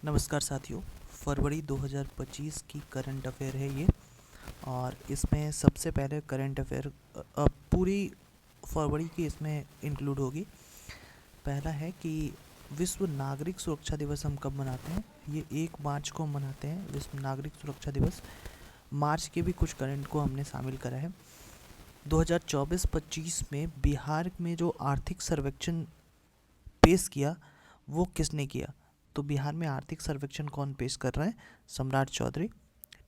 नमस्कार साथियों। फरवरी 2025 की करंट अफेयर है ये। और इसमें सबसे पहले करंट अफेयर पूरी फरवरी की इसमें इंक्लूड होगी। पहला है कि विश्व नागरिक सुरक्षा दिवस हम कब मनाते हैं। ये 1 मार्च को हम मनाते हैं विश्व नागरिक सुरक्षा दिवस। मार्च के भी कुछ करंट को हमने शामिल करा है। 2024-25 में बिहार में जो आर्थिक सर्वेक्षण पेश किया वो किसने किया। तो बिहार में आर्थिक सर्वेक्षण कौन पेश कर रहा है? सम्राट चौधरी।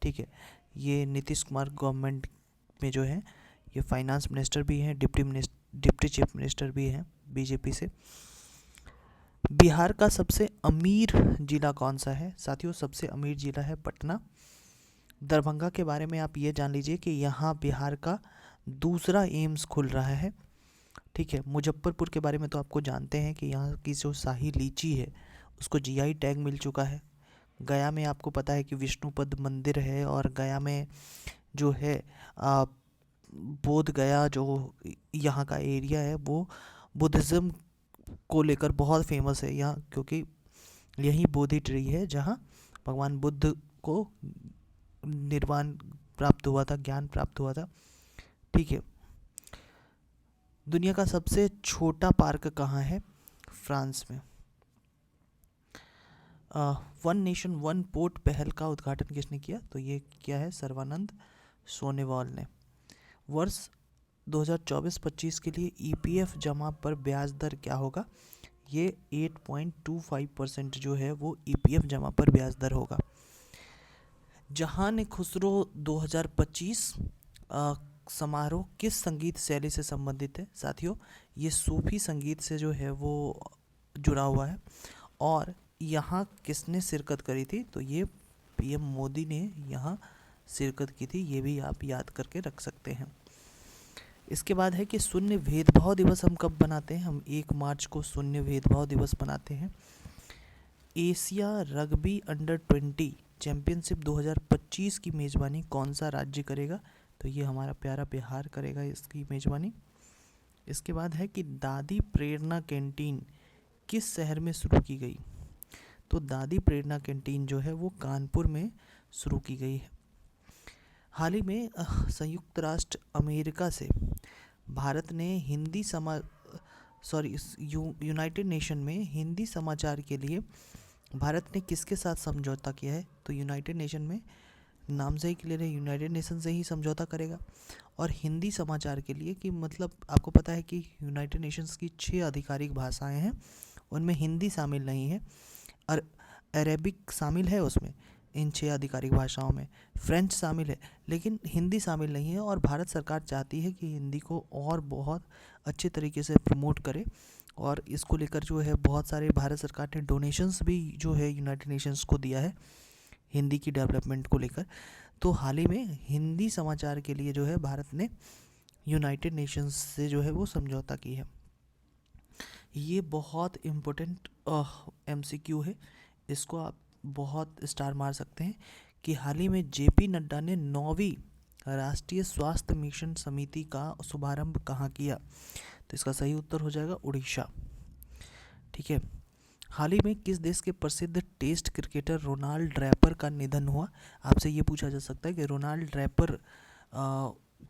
ठीक है, ये नीतीश कुमार गवर्नमेंट में जो है ये फाइनेंस मिनिस्टर भी हैं, डिप्टी चीफ मिनिस्टर भी हैं बीजेपी से। बिहार का सबसे अमीर जिला कौन सा है साथियों? सबसे अमीर जिला है पटना। दरभंगा के बारे में आप ये जान लीजिए कि यहाँ बिहार का दूसरा एम्स खुल रहा है। ठीक है, मुजफ्फरपुर के बारे में तो आपको जानते हैं कि यहाँ की जो शाही लीची है उसको जीआई टैग मिल चुका है। गया में आपको पता है कि विष्णुपद मंदिर है, और गया में जो है बोध गया जो यहाँ का एरिया है वो बुद्धिज़्म को लेकर बहुत फेमस है यहाँ, क्योंकि यही बोधि ट्री है जहाँ भगवान बुद्ध को निर्वाण प्राप्त हुआ था, ज्ञान प्राप्त हुआ था। ठीक है, दुनिया का सबसे छोटा पार्क कहाँ है? फ्रांस में। वन नेशन वन पोर्ट पहल का उद्घाटन किसने किया? तो ये क्या है? सर्बानंद सोनोवाल ने। वर्ष 2024-25 के लिए ईपीएफ जमा पर ब्याज दर क्या होगा? ये 8.25% जो है वो ईपीएफ जमा पर ब्याज दर होगा। जहान खुसरो 2025 समारोह किस संगीत शैली से संबंधित है साथियों? ये सूफी संगीत से जो है वो जुड़ा हुआ है। और यहाँ किसने शिरकत करी थी? तो ये पीएम मोदी ने यहाँ शिरकत की थी। ये भी आप याद करके रख सकते हैं। इसके बाद है कि शून्य भेदभाव दिवस हम कब बनाते हैं? हम 1 मार्च को शून्य भेदभाव दिवस बनाते हैं। एशिया रग्बी अंडर-20 चैम्पियनशिप 2025 की मेज़बानी कौन सा राज्य करेगा? तो ये हमारा प्यारा बिहार करेगा इसकी मेज़बानी। इसके बाद है कि दादी प्रेरणा कैंटीन किस शहर में शुरू की गई? तो दादी प्रेरणा कैंटीन जो है वो कानपुर में शुरू की गई है। हाल ही में संयुक्त राष्ट्र अमेरिका से भारत ने यूनाइटेड नेशन में हिंदी समाचार के लिए भारत ने किसके साथ समझौता किया है? तो यूनाइटेड नेशन में नाम से ही क्लियर है, यूनाइटेड नेशन से ही समझौता करेगा। और हिंदी समाचार के लिए कि मतलब आपको पता है कि यूनाइटेड नेशंस की 6 आधिकारिक भाषाएं हैं, उनमें हिंदी शामिल नहीं है और अरेबिक शामिल है उसमें, इन 6 आधिकारिक भाषाओं में फ्रेंच शामिल है, लेकिन हिंदी शामिल नहीं है। और भारत सरकार चाहती है कि हिंदी को और बहुत अच्छे तरीके से प्रमोट करे, और इसको लेकर जो है बहुत सारे भारत सरकार ने डोनेशंस भी जो है यूनाइटेड नेशंस को दिया है हिंदी की डेवलपमेंट को लेकर। तो हाल ही में हिंदी समाचार के लिए जो है भारत ने यूनाइटेड नेशंस से जो है वो समझौता की है। ये बहुत इम्पोर्टेंट एमसीक्यू है, इसको आप बहुत स्टार मार सकते हैं कि हाल ही में जेपी नड्डा ने 9वीं राष्ट्रीय स्वास्थ्य मिशन समिति का शुभारंभ कहाँ किया? तो इसका सही उत्तर हो जाएगा उड़ीसा। ठीक है, हाल ही में किस देश के प्रसिद्ध टेस्ट क्रिकेटर रोनाल्ड रैपर का निधन हुआ? आपसे ये पूछा जा सकता है कि रोनाल्ड रैपर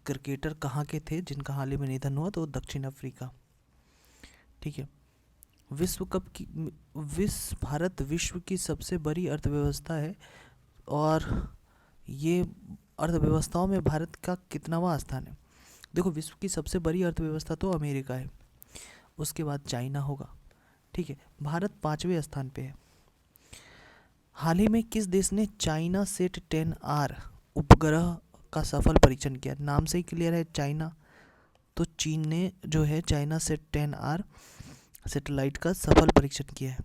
क्रिकेटर कहाँ के थे जिनका हाल ही में निधन हुआ? तो दक्षिण अफ्रीका। ठीक है, भारत विश्व की सबसे बड़ी अर्थव्यवस्था है, और ये अर्थव्यवस्थाओं में भारत का कितनावां स्थान है? देखो, विश्व की सबसे बड़ी अर्थव्यवस्था तो अमेरिका है, उसके बाद चाइना होगा। ठीक है, भारत 5वें स्थान पे है। हाल ही में किस देश ने चाइना सेट 10R उपग्रह का सफल परीक्षण किया? नाम से ही क्लियर है, चाइना। तो चीन ने जो है चाइना सेट 10R सैटेलाइट का सफल परीक्षण किया है।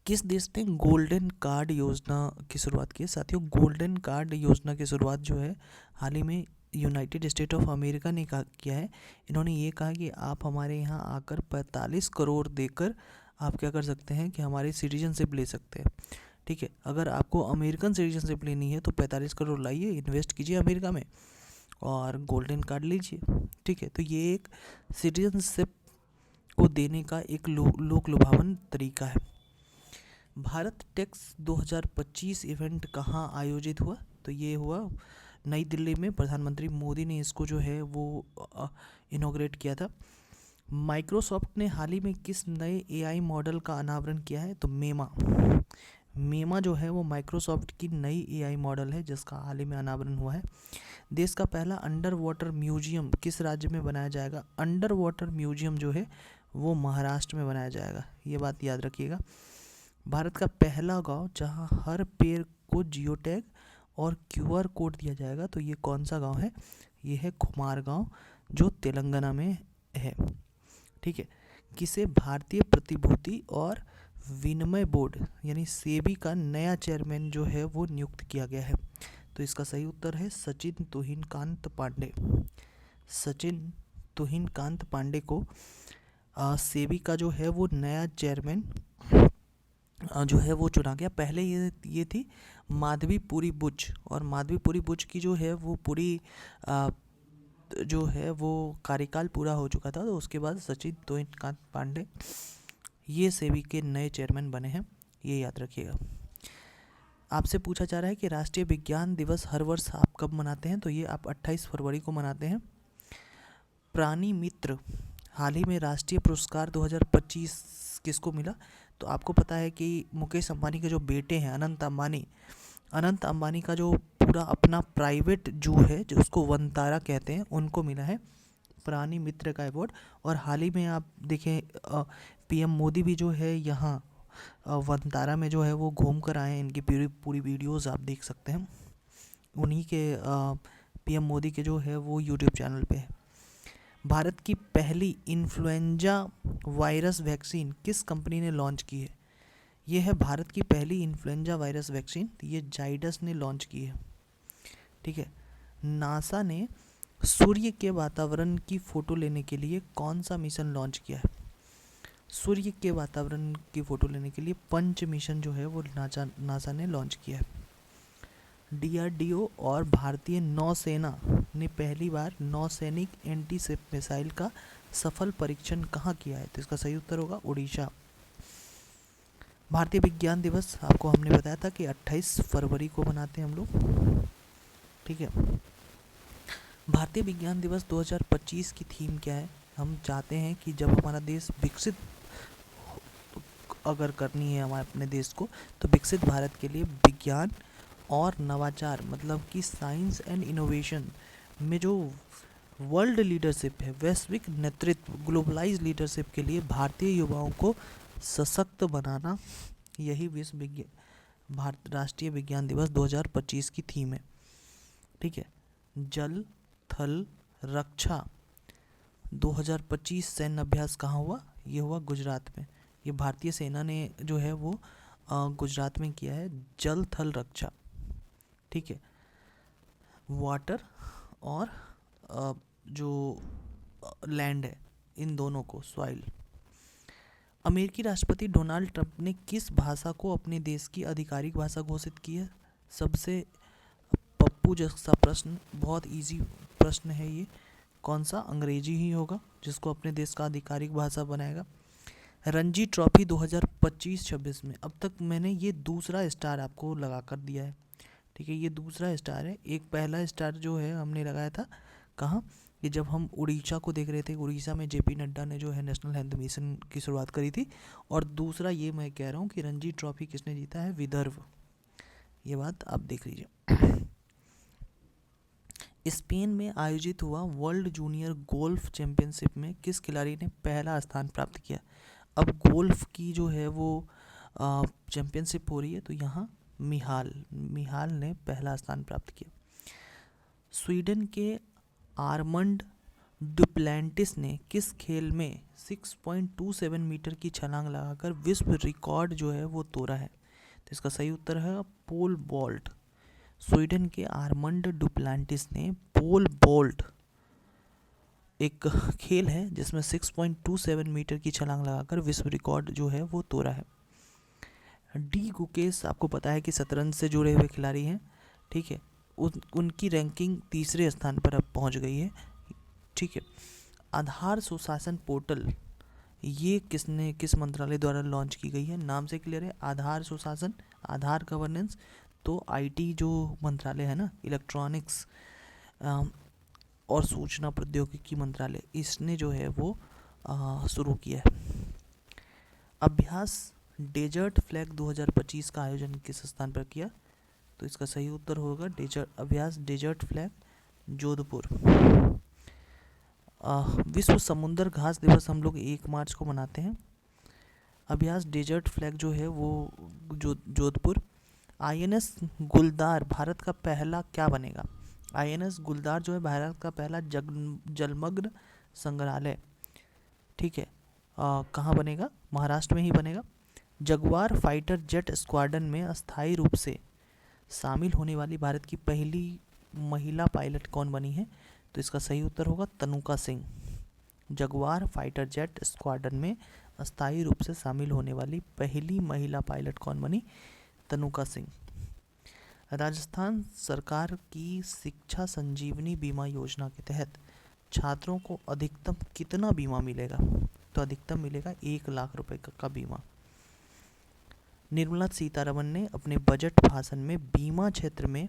किस देश ने गोल्डन कार्ड योजना की शुरुआत की है साथियों? गोल्डन कार्ड योजना की शुरुआत जो है हाल ही में यूनाइटेड स्टेट ऑफ अमेरिका ने किया है। इन्होंने ये कहा कि आप हमारे यहाँ आकर 45 करोड़ देकर आप क्या कर सकते हैं कि हमारी सिटीजनशिप ले सकते हैं। ठीक है, अगर आपको अमेरिकन सिटीजनशिप लेनी है तो 45 करोड़ लाइए, इन्वेस्ट कीजिए अमेरिका में और गोल्डन कार्ड लीजिए। ठीक है, तो ये एक सिटीजनशिप को देने का एक लोक लुभावन तरीका है। भारत टेक्स 2025 इवेंट कहाँ आयोजित हुआ? तो ये हुआ नई दिल्ली में। प्रधानमंत्री मोदी ने इसको जो है वो इनॉग्रेट किया था। माइक्रोसॉफ्ट ने हाल ही में किस नए एआई मॉडल का अनावरण किया है? तो मेमा जो है वो माइक्रोसॉफ्ट की नई एआई मॉडल है जिसका हाल ही में अनावरण हुआ है। देश का पहला अंडर वाटर म्यूजियम किस राज्य में बनाया जाएगा? अंडर वाटर म्यूजियम जो है वो महाराष्ट्र में बनाया जाएगा, ये बात याद रखिएगा। भारत का पहला गांव जहां हर पेड़ को जियो टैग और क्यूआर कोड दिया जाएगा, तो ये कौन सा गांव है? ये है कुमार गांव जो तेलंगाना में है। ठीक है। किसे भारतीय प्रतिभूति और विनिमय बोर्ड यानी सेबी का नया चेयरमैन जो है वो नियुक्त किया गया है? तो इसका सही उत्तर है सचिन तुहिनकांत पांडे। सचिन तुहिनकांत पांडे को सेबी का जो है वो नया चेयरमैन जो है वो चुना गया। पहले ये थी माधवीपुरी बुच, और माधवीपुरी बुच की जो है वो पूरी जो है वो कार्यकाल पूरा हो चुका था, तो उसके बाद सचिन तुहिनकांत पांडे ये सेबी के नए चेयरमैन बने हैं, ये याद रखिएगा। आपसे पूछा जा रहा है कि राष्ट्रीय विज्ञान दिवस हर वर्ष आप कब मनाते हैं? तो ये आप 28 फरवरी को मनाते हैं। प्राणी मित्र हाल ही में राष्ट्रीय पुरस्कार 2025 किसको मिला? तो आपको पता है कि मुकेश अंबानी के जो बेटे हैं अनंत अंबानी का जो पूरा अपना प्राइवेट जू है जो उसको वनतारा कहते हैं, उनको मिला है प्राणी मित्र का अवार्ड। और हाल ही में आप देखें पीएम मोदी भी जो है यहाँ वनतारा में जो है वो घूम कर आए हैं। इनकी पूरी वीडियोस आप देख सकते हैं, उन्हीं के पीएम मोदी के जो है वो यूट्यूब चैनल पे है। भारत की पहली इन्फ्लुएंजा वायरस वैक्सीन किस कंपनी ने लॉन्च की है? ये है भारत की पहली इन्फ्लुएंजा वायरस वैक्सीन, ये जाइडस ने लॉन्च की है। ठीक है। नासा ने सूर्य के वातावरण की फ़ोटो लेने के लिए कौन सा मिशन लॉन्च किया है? सूर्य के वातावरण की फ़ोटो लेने के लिए पंच मिशन जो है वो नासा ने लॉन्च किया है। डीआरडीओ और भारतीय नौसेना ने पहली बार नौसैनिक एंटीशिप मिसाइल का सफल परीक्षण कहाँ किया है? तो इसका सही उत्तर होगा उड़ीसा। भारतीय विज्ञान दिवस आपको हमने बताया था कि 28 फरवरी को मनाते हैं हम लोग। ठीक है। भारतीय विज्ञान दिवस 2025 की थीम क्या है? हम चाहते हैं कि जब हमारा देश विकसित अगर करनी है हमारे अपने देश को, तो विकसित भारत के लिए विज्ञान और नवाचार मतलब कि साइंस एंड इनोवेशन में जो वर्ल्ड लीडरशिप है, वैश्विक नेतृत्व, ग्लोबलाइज लीडरशिप के लिए भारतीय युवाओं को सशक्त बनाना, यही राष्ट्रीय विज्ञान दिवस 2025 की थीम है। ठीक है। जल थल रक्षा 2025 सैन्य अभ्यास कहाँ हुआ? ये हुआ गुजरात में। ये भारतीय सेना ने जो है वो गुजरात में किया है, जल थल रक्षा। ठीक है। वाटर और जो लैंड है, इन दोनों को सॉइल। अमेरिकी राष्ट्रपति डोनाल्ड ट्रंप ने किस भाषा को अपने देश की आधिकारिक भाषा घोषित की है? सबसे पप्पू जैसा प्रश्न, बहुत इजी प्रश्न है ये। कौन सा? अंग्रेजी ही होगा जिसको अपने देश का आधिकारिक भाषा बनाएगा। रणजी ट्रॉफी 2025-26 में अब तक मैंने ये दूसरा स्टार आपको लगा कर दिया है। ठीक है, ये दूसरा स्टार है। एक पहला स्टार जो है हमने लगाया था कहाँ, कि जब हम उड़ीसा को देख रहे थे, उड़ीसा में जेपी नड्डा ने जो है नेशनल हेल्थ मिशन की शुरुआत करी थी। और दूसरा ये मैं कह रहा हूँ कि रणजी ट्रॉफी किसने जीता है? विदर्भ। ये बात आप देख लीजिए। स्पेन में आयोजित हुआ वर्ल्ड जूनियर गोल्फ चैंपियनशिप में किस खिलाड़ी ने पहला स्थान प्राप्त किया? अब गोल्फ की जो है वो चैंपियनशिप हो रही है, तो यहाँ मिहाल ने पहला स्थान प्राप्त किया। स्वीडन के आर्मंड डुप्लैंटिस ने किस खेल में 6.27 मीटर की छलांग लगाकर विश्व रिकॉर्ड जो है वो तोड़ा है? तो इसका सही उत्तर है पोल वॉल्ट। स्वीडन के आर्मंड डुप्लैंटिस ने पोल वॉल्ट, एक खेल है जिसमें 6.27 मीटर की छलांग लगाकर विश्व रिकॉर्ड जो है वो तोड़ा है। डी गुकेश आपको पता है कि शतरंज से जुड़े हुए खिलाड़ी हैं। ठीक है, उनकी रैंकिंग तीसरे स्थान पर अब पहुंच गई है। ठीक है। आधार सुशासन पोर्टल ये किस मंत्रालय द्वारा लॉन्च की गई है? नाम से क्लियर है, आधार सुशासन, आधार गवर्नेंस। तो आईटी जो मंत्रालय है ना, इलेक्ट्रॉनिक्स और सूचना प्रौद्योगिकी मंत्रालय, इसने जो है वो शुरू किया है। अभ्यास डेजर्ट फ्लैग 2025 का आयोजन किस स्थान पर किया? तो इसका सही उत्तर होगा अभ्यास डेजर्ट फ्लैग, जोधपुर। विश्व समुद्र घास दिवस हम लोग 1 मार्च को मनाते हैं। अभ्यास डेजर्ट फ्लैग जो है वो जोधपुर। आईएनएस गुलदार भारत का पहला क्या बनेगा? आईएनएस गुलदार जो है भारत का पहला जलमग्न संग्रहालय, ठीक है, कहाँ बनेगा? महाराष्ट्र में ही बनेगा। जगुआर फाइटर जेट स्क्वाड्रन में अस्थायी रूप से शामिल होने वाली भारत की पहली महिला पायलट कौन बनी है? तो इसका सही उत्तर होगा Tanuka Singh. Jaguar fighter jet squadron में अस्थायी रूप से शामिल होने वाली पहली महिला पायलट कौन बनी? तनुका सिंह। राजस्थान सरकार की शिक्षा संजीवनी बीमा योजना के तहत छात्रों को अधिकतम कितना बीमा मिलेगा? तो अधिकतम मिलेगा 1 लाख रुपए का बीमा। निर्मला सीतारमण ने अपने बजट भाषण में बीमा क्षेत्र में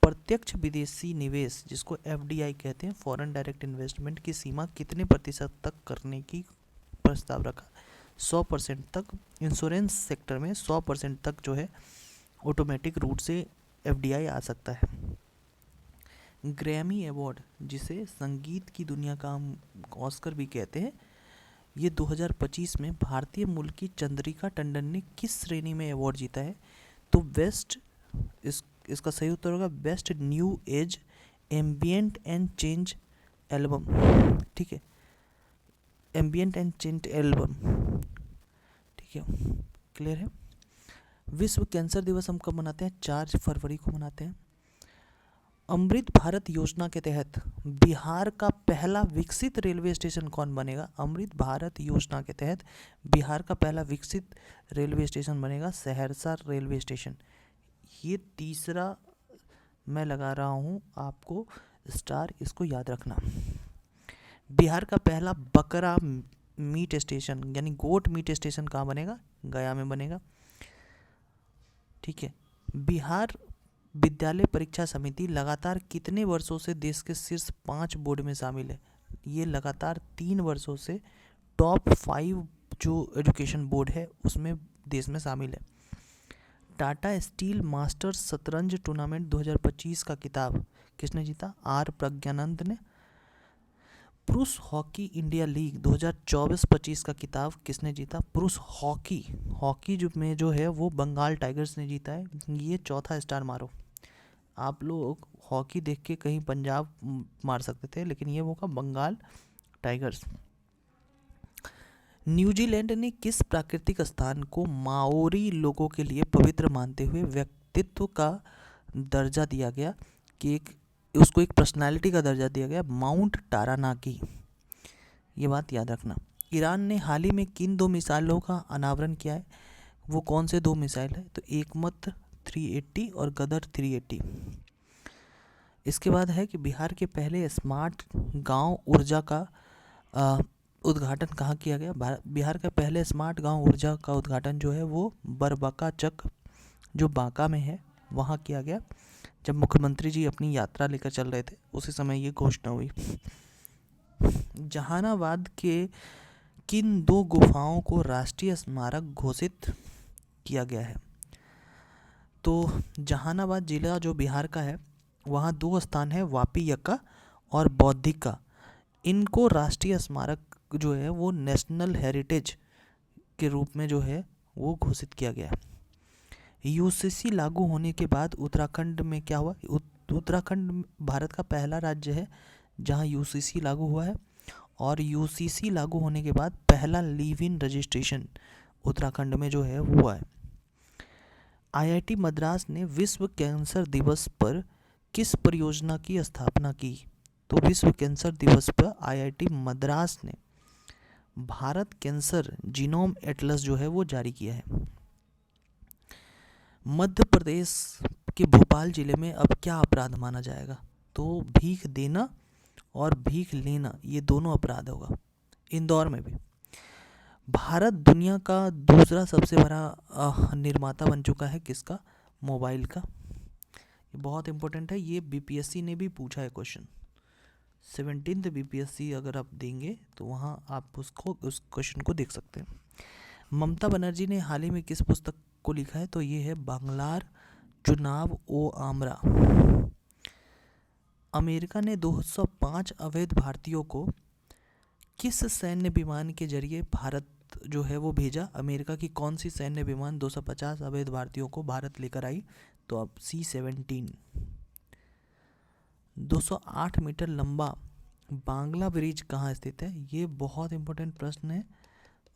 प्रत्यक्ष विदेशी निवेश, जिसको एफडीआई कहते हैं, फॉरेन डायरेक्ट इन्वेस्टमेंट की सीमा कितने प्रतिशत तक करने की प्रस्ताव रखा? 100% तक। इंश्योरेंस सेक्टर में 100% तक जो है ऑटोमेटिक रूट से एफडीआई आ सकता है। ग्रैमी अवार्ड, जिसे संगीत की दुनिया का हम ऑस्कर भी कहते हैं, ये 2025 में भारतीय मूल की चंद्रिका टंडन ने किस श्रेणी में अवार्ड जीता है? तो इसका सही उत्तर होगा best new age ambient and change album, ठीक है, एम्बिएंट एंड चेंज एल्बम, ठीक है, क्लियर है। विश्व कैंसर दिवस हम कब मनाते हैं? 4 फरवरी को मनाते हैं। अमृत भारत योजना के तहत बिहार का पहला विकसित रेलवे स्टेशन कौन बनेगा? अमृत भारत योजना के तहत बिहार का पहला विकसित रेलवे स्टेशन बनेगा सहरसा रेलवे स्टेशन। ये तीसरा मैं लगा रहा हूँ आपको स्टार, इसको याद रखना। बिहार का पहला बकरा मीट स्टेशन यानी गोट मीट स्टेशन कहाँ बनेगा? गया में बनेगा, ठीक है। बिहार विद्यालय परीक्षा समिति लगातार कितने वर्षों से देश के शीर्ष 5 बोर्ड में शामिल है? ये लगातार 3 वर्षों से टॉप 5 जो एजुकेशन बोर्ड है उसमें देश में शामिल है। टाटा स्टील मास्टर्स शतरंज टूर्नामेंट 2025 का खिताब किसने जीता? आर प्रज्ञानंद ने। पुरुष हॉकी इंडिया लीग 2024-25 का खिताब किसने जीता? पुरुष हॉकी जो है वो बंगाल टाइगर्स ने जीता है। ये चौथा स्टार मारो। आप लोग हॉकी देख के कहीं पंजाब मार सकते थे, लेकिन ये वो का बंगाल टाइगर्स। न्यूजीलैंड ने किस प्राकृतिक स्थान को माओरी लोगों के लिए पवित्र मानते हुए व्यक्तित्व का दर्जा दिया गया कि उसको एक पर्सनालिटी का दर्जा दिया गया? माउंट टारानाकी। ये बात याद रखना। ईरान ने हाल ही में किन 2 मिसाइलों का अनावरण किया है? वो कौन से 2 मिसाइल है? तो एकमत 380 और गदर 380। इसके बाद है कि बिहार के पहले स्मार्ट गांव ऊर्जा का उद्घाटन कहाँ किया गया? बिहार का पहले स्मार्ट गांव ऊर्जा का उद्घाटन जो है वो बरबका चक जो बांका में है वहाँ किया गया। जब मुख्यमंत्री जी अपनी यात्रा लेकर चल रहे थे उसी समय ये घोषणा हुई। जहानाबाद के किन 2 गुफाओं को राष्ट्रीय स्मारक घोषित किया गया है? तो जहानाबाद जिला जो बिहार का है वहाँ 2 स्थान है, वापी यक्का और बौद्धिका। इनको राष्ट्रीय स्मारक जो है वो नेशनल हेरिटेज के रूप में जो है वो घोषित किया गया है। यूसीसी लागू होने के बाद उत्तराखंड में क्या हुआ? उत्तराखंड भारत का पहला राज्य है जहां यूसीसी लागू हुआ है, और यूसीसी लागू होने के बाद पहला लीव इन रजिस्ट्रेशन उत्तराखंड में जो है वो हुआ है। आईआईटी मद्रास ने विश्व कैंसर दिवस पर किस परियोजना की स्थापना की? तो विश्व कैंसर दिवस पर आईआईटी मद्रास ने भारत कैंसर जीनोम एटलस जो है वो जारी किया है। मध्य प्रदेश के भोपाल जिले में अब क्या अपराध माना जाएगा? तो भीख देना और भीख लेना, ये दोनों अपराध होगा। इंदौर में भी भारत दुनिया का दूसरा सबसे बड़ा निर्माता बन चुका है किसका? मोबाइल का। ये बहुत इंपॉर्टेंट है, ये बीपीएससी ने भी पूछा है क्वेश्चन। 17th बीपीएससी अगर आप देंगे तो वहाँ आप उस क्वेश्चन को देख सकते हैं। ममता बनर्जी ने हाल ही में किस पुस्तक को लिखा है? तो ये है बांग्लार चुनाव ओ आमरा। अमेरिका ने 205 अवैध भारतीयों को किस सैन्य विमान के जरिए भारत जो है वो भेजा? अमेरिका की कौन सी सैन्य विमान 250 अवैध भारतीयों को भारत लेकर आई? तो अब C-17। 208 मीटर लंबा बांग्ला ब्रिज कहाँ स्थित है? ये बहुत इंपॉर्टेंट प्रश्न है।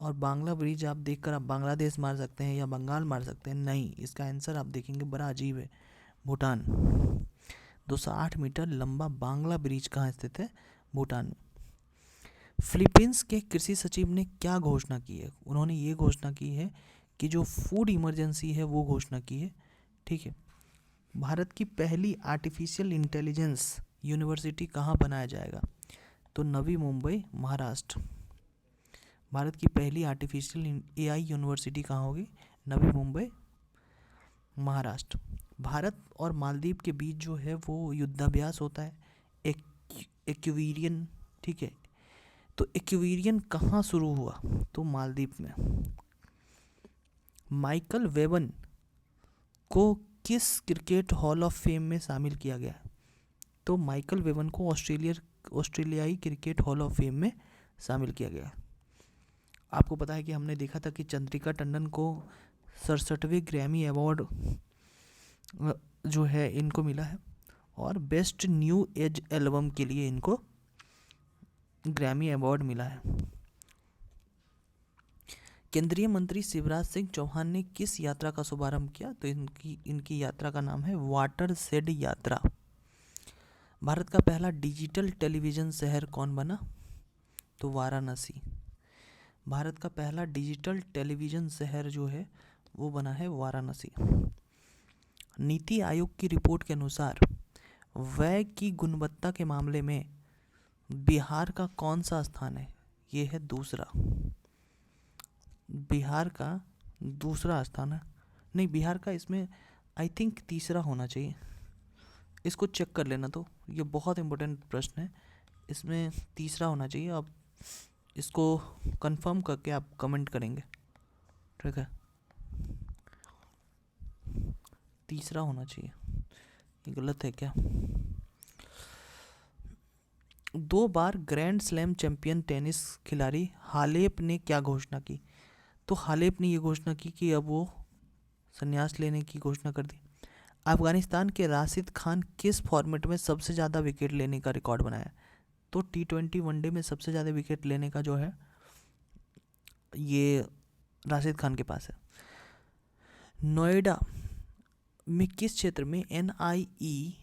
और बांग्ला ब्रिज आप देखकर आप बांग्लादेश मार सकते हैं या बंगाल मार सकते हैं, नहीं, इसका आंसर आप देखेंगे बड़ा अजीब है, भूटान। 208 मीटर लंबा बांग्ला ब्रिज कहाँ स्थित है? भूटान में। फिलीपींस के कृषि सचिव ने क्या घोषणा की है? उन्होंने ये घोषणा की है कि जो फूड इमरजेंसी है वो घोषणा की है, ठीक है। भारत की पहली आर्टिफिशियल इंटेलिजेंस यूनिवर्सिटी कहाँ बनाया जाएगा? तो नवी मुंबई, महाराष्ट्र। भारत की पहली आर्टिफिशियल एआई यूनिवर्सिटी कहाँ होगी? नवी मुंबई, महाराष्ट्र। भारत और मालदीव के बीच जो है वो युद्धाभ्यास होता है, एक्वेरियन, ठीक है। तो एक्वेरियन कहाँ शुरू हुआ? तो मालदीव में। माइकल वेवन को किस क्रिकेट हॉल ऑफ फेम में शामिल किया गया? तो माइकल वेवन को ऑस्ट्रेलियाई क्रिकेट हॉल ऑफ फेम में शामिल किया गया। आपको पता है कि हमने देखा था कि चंद्रिका टंडन को 67वें ग्रैमी अवार्ड जो है इनको मिला है, और बेस्ट न्यू एज एल्बम के लिए इनको ग्रैमी अवार्ड मिला है। केंद्रीय मंत्री शिवराज सिंह चौहान ने किस यात्रा का शुभारंभ किया? तो इनकी यात्रा का नाम है वाटर शेड यात्रा। भारत का पहला डिजिटल टेलीविज़न शहर कौन बना? तो वाराणसी। भारत का पहला डिजिटल टेलीविज़न शहर जो है वो बना है वाराणसी। नीति आयोग की रिपोर्ट के अनुसार व्यय की गुणवत्ता के मामले में बिहार का कौन सा स्थान है? ये है दूसरा। बिहार का दूसरा स्थान है, नहीं, बिहार का इसमें आई थिंक तीसरा होना चाहिए, इसको चेक कर लेना। तो ये बहुत इंपॉर्टेंट प्रश्न है, इसमें तीसरा होना चाहिए। अब इसको कंफर्म करके आप कमेंट करेंगे, ठीक है। तीसरा होना चाहिए, ये गलत है क्या? 2 बार ग्रैंड स्लैम चैंपियन टेनिस खिलाड़ी हालेप ने क्या घोषणा की? तो हालेप ने ये घोषणा की कि अब वो संन्यास लेने की घोषणा कर दी। अफगानिस्तान के राशिद खान किस फॉर्मेट में सबसे ज़्यादा विकेट लेने का रिकॉर्ड बनाया? तो T20 वनडे में सबसे ज़्यादा विकेट लेने का जो है ये राशिद खान के पास है। नोएडा में किस क्षेत्र में NIELIT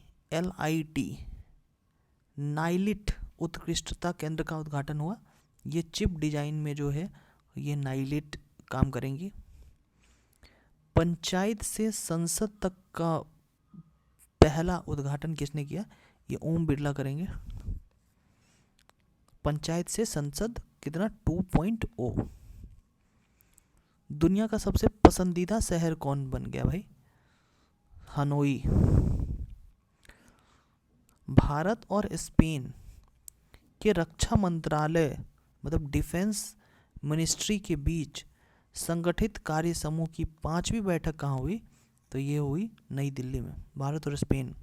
नाइलिट उत्कृष्टता केंद्र का उद्घाटन हुआ? ये चिप डिजाइन में जो है ये नाइलिट काम करेंगी। पंचायत से संसद तक का पहला उद्घाटन किसने किया? ये ओम बिरला करेंगे। पंचायत से संसद कितना? 2.0। दुनिया का सबसे पसंदीदा शहर कौन बन गया भाई? हनोई। भारत और स्पेन के रक्षा मंत्रालय मतलब डिफेंस मिनिस्ट्री के बीच संगठित कार्य समूह की 5वीं बैठक कहाँ हुई? तो ये हुई नई दिल्ली में, भारत और स्पेन।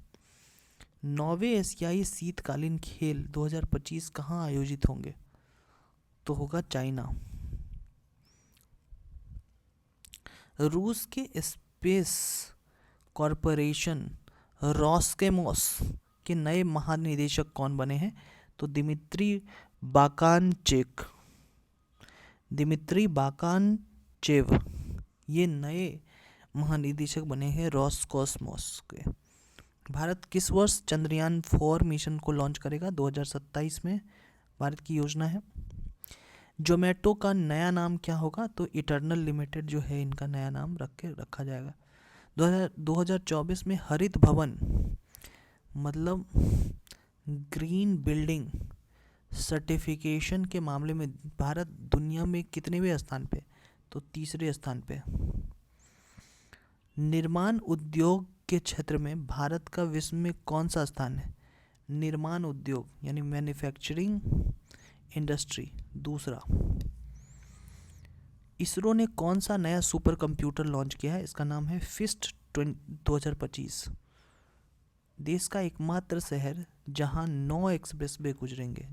9वें एशियाई शीतकालीन खेल 2025 कहाँ आयोजित होंगे? तो होगा चाइना। रूस के स्पेस कॉरपोरेशन रॉसकेमोस के नए महानिदेशक कौन बने हैं? तो दिमित्री बाकानचेव ये नए महानिदेशक बने हैं रॉसकॉस्मोस के। भारत किस वर्ष चंद्रयान 4 मिशन को लॉन्च करेगा? 2027 में भारत की योजना है। जोमेटो का नया नाम क्या होगा? तो इटर्नल लिमिटेड जो है इनका नया नाम रखा जाएगा। 2024 में हरित भवन मतलब ग्रीन बिल्डिंग सर्टिफिकेशन के मामले में भारत दुनिया में कितनेवें स्थान पे? तो तीसरे स्थान पे। निर्माण उद्योग के क्षेत्र में भारत का विश्व में कौन सा स्थान है? निर्माण उद्योग यानी मैन्युफैक्चरिंग इंडस्ट्री दूसरा। इसरो ने कौन सा नया सुपर कंप्यूटर लॉन्च किया है? इसका नाम है फिस्ट 2025। देश का एकमात्र शहर जहां 9 एक्सप्रेसवे गुजरेंगे,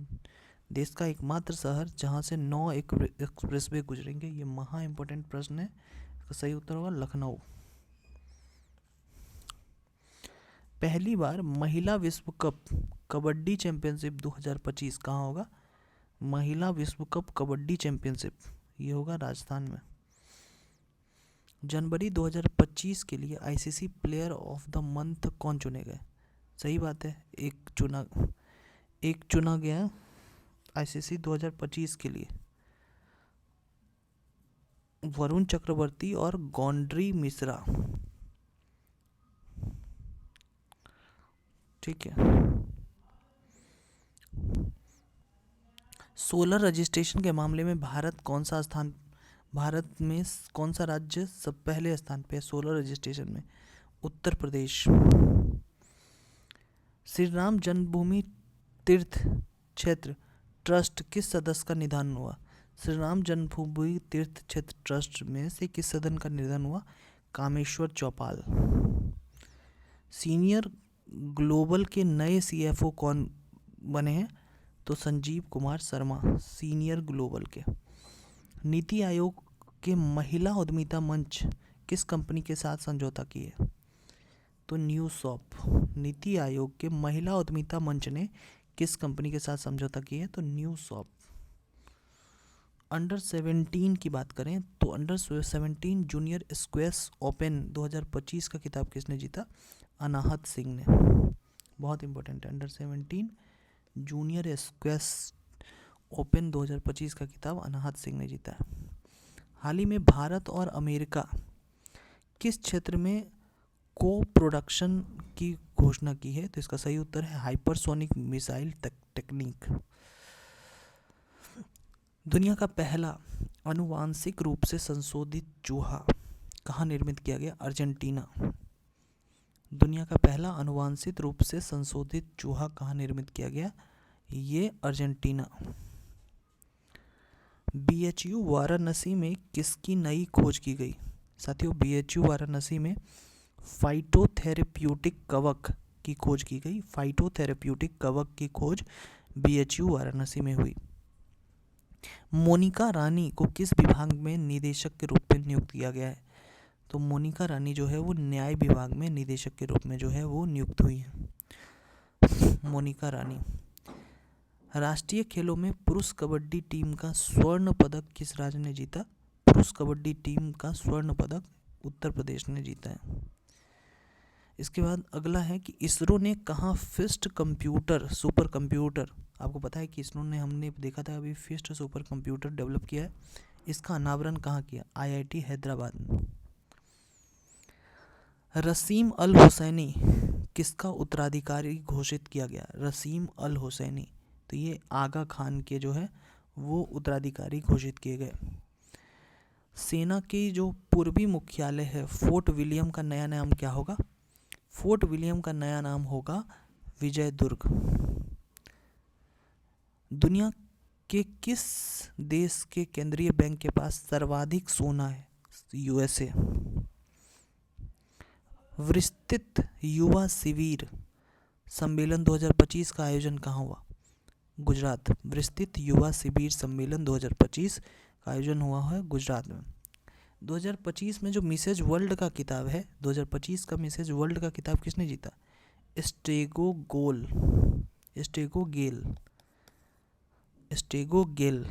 देश का एकमात्र शहर जहां से 9 एक्सप्रेसवे गुजरेंगे, ये महा इंपॉर्टेंट प्रश्न है। इसका सही उत्तर होगा लखनऊ। पहली बार महिला विश्व कप कबड्डी चैंपियनशिप 2025 कहाँ होगा? महिला विश्व कप कबड्डी चैंपियनशिप ये होगा राजस्थान में। जनवरी 2025 के लिए ICC player of the month कौन चुने गए? सही बात है, एक चुना गया आईसीसी 2025 के लिए, वरुण चक्रवर्ती और गौंड्री मिश्रा। ठीक है। सोलर रजिस्ट्रेशन के मामले में भारत में कौन सा राज्य सब पहले स्थान पे है सोलर रजिस्ट्रेशन में? उत्तर प्रदेश। श्री राम जन्मभूमि तीर्थ क्षेत्र ट्रस्ट किस सदस्य का निधन हुआ? श्री राम जन्मभूमि तीर्थ क्षेत्र ट्रस्ट में से किस सदन का निधन हुआ? कामेश्वर चौपाल। सीनियर ग्लोबल के नए सीएफओ कौन बने हैं? तो संजीव कुमार शर्मा सीनियर ग्लोबल के। नीति आयोग के महिला उद्यमिता मंच किस कंपनी के साथ समझौता किए? तो न्यूसॉप। नीति आयोग के महिला उद्यमिता मंच ने किस कंपनी के साथ समझौता किया है? तो न्यूसॉप। अंडर 17 की बात करें तो अंडर 17 जूनियर स्क्वैश ओपन 2025 का खिताब किसने जीता? अनाहत सिंह ने। बहुत इंपॉर्टेंट है, अंडर 17 जूनियर स्क्वैश ओपन 2025 का खिताब अनाहत सिंह ने जीता है। हाल ही में भारत और अमेरिका किस क्षेत्र में को प्रोडक्शन की घोषणा की है? तो इसका सही उत्तर है हाइपरसोनिक मिसाइल टेक्निक। दुनिया का पहला आनुवांशिक रूप से संशोधित चूहा कहाँ निर्मित किया गया? अर्जेंटीना। दुनिया का पहला आनुवांशिक रूप से संशोधित चूहा कहाँ निर्मित किया गया? ये अर्जेंटीना। बीएचयू वाराणसी में किसकी नई खोज की गई? साथियों, बीएचयू वाराणसी में फाइटोथेरेप्यूटिक कवक की खोज की गई। फाइटोथेरेप्यूटिक कवक की खोज बीएचयू वाराणसी में हुई। मोनिका रानी को किस विभाग में निदेशक के रूप में नियुक्त किया गया है? तो मोनिका रानी जो है वो न्याय विभाग में निदेशक के रूप में जो है वो नियुक्त हुई है मोनिका रानी। राष्ट्रीय खेलों में पुरुष कबड्डी टीम का स्वर्ण पदक किस राज्य ने जीता? पुरुष कबड्डी टीम का स्वर्ण पदक उत्तर प्रदेश ने जीता है। इसके बाद अगला है कि इसरो ने कहाँ फिस्ट कंप्यूटर सुपर कंप्यूटर, आपको पता है कि इसरो ने, हमने देखा था अभी, फिस्ट सुपर कंप्यूटर डेवलप किया है। इसका अनावरण कहाँ किया? आईआईटी हैदराबाद में। रसीम अल हुसैनी किसका उत्तराधिकारी घोषित किया गया? रसीम अल हुसैनी, तो ये आगा खान के जो है वो उत्तराधिकारी घोषित किए गए। सेना की जो पूर्वी मुख्यालय है फोर्ट विलियम का नया नाम क्या होगा? फोर्ट विलियम का नया नाम होगा विजय दुर्ग। दुनिया के किस देश के केंद्रीय बैंक के पास सर्वाधिक सोना है? यूएसए। विस्तृत युवा शिविर सम्मेलन 2025 का आयोजन कहाँ हुआ? गुजरात। विस्तृत युवा शिविर सम्मेलन 2025 का आयोजन हुआ है गुजरात में। 2025 में जो मिसेज वर्ल्ड का किताब है, 2025 का मिसेज वर्ल्ड का किताब किसने जीता? स्टेगो गेल।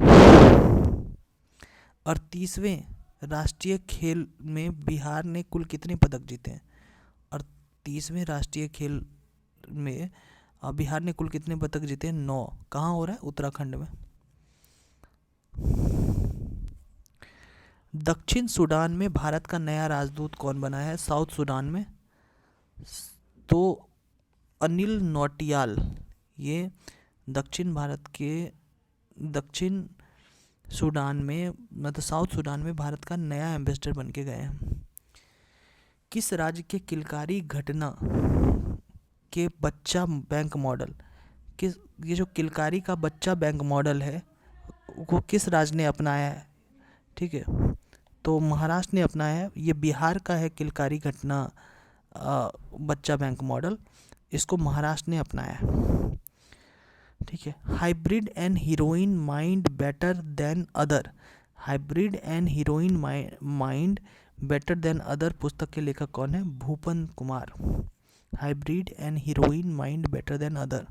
38वें राष्ट्रीय खेल में बिहार ने कुल कितने पदक जीते हैं? 38वें राष्ट्रीय खेल में बिहार ने कुल कितने पदक जीते हैं? 9। कहाँ हो रहा है? उत्तराखंड में। दक्षिण सूडान में भारत का नया राजदूत कौन बना है? साउथ सूडान में तो अनिल नौटियाल, ये दक्षिण भारत के दक्षिण सूडान में, मतलब साउथ सूडान में भारत का नया एम्बेसडर बन के गए हैं। किस राज्य के किलकारी घटना के बच्चा बैंक मॉडल, किस, ये जो किलकारी का बच्चा बैंक मॉडल है वो किस राज्य ने अपनाया है? ठीक है, तो महाराष्ट्र ने अपनाया है। ये बिहार का है किलकारी घटना बच्चा बैंक मॉडल, इसको महाराष्ट्र ने अपनाया है। ठीक है, hybrid and heroine mind better than other, hybrid and heroine mind better than other पुस्तक के लेखक कौन है? Bhupan Kumar. Hybrid and heroine mind better than other.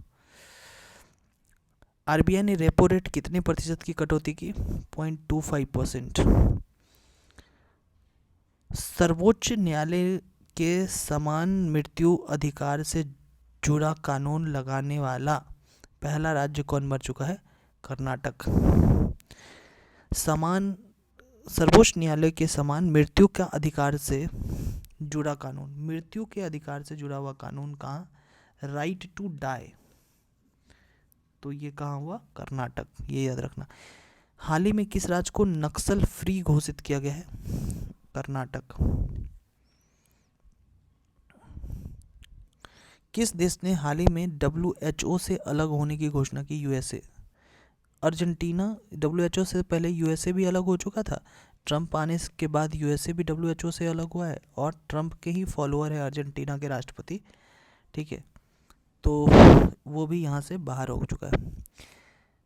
RBI ने रेपो रेट कितने प्रतिशत की कटौती की? 0.25%। सर्वोच्च न्यायालय के समान मृत्यु अधिकार से जुड़ा कानून लगाने वाला पहला राज्य कौन बन चुका है? कर्नाटक। सर्वोच्च न्यायालय के समान मृत्यु का अधिकार से जुड़ा कानून, मृत्यु के अधिकार से जुड़ा हुआ कानून कहाँ? राइट टू डाई, तो ये कहाँ हुआ? कर्नाटक, ये याद रखना। हाल ही में किस राज्य को नक्सल फ्री घोषित किया गया है? कर्नाटक। किस देश ने हाल ही में WHO से अलग होने की घोषणा की? यूएसए। अर्जेंटीना। WHO से पहले यूएसए भी अलग हो चुका था, ट्रंप आने के बाद यूएसए भी WHO से अलग हुआ है, और ट्रंप के ही फॉलोअर है अर्जेंटीना के राष्ट्रपति। ठीक है, तो वो भी यहाँ से बाहर हो चुका है।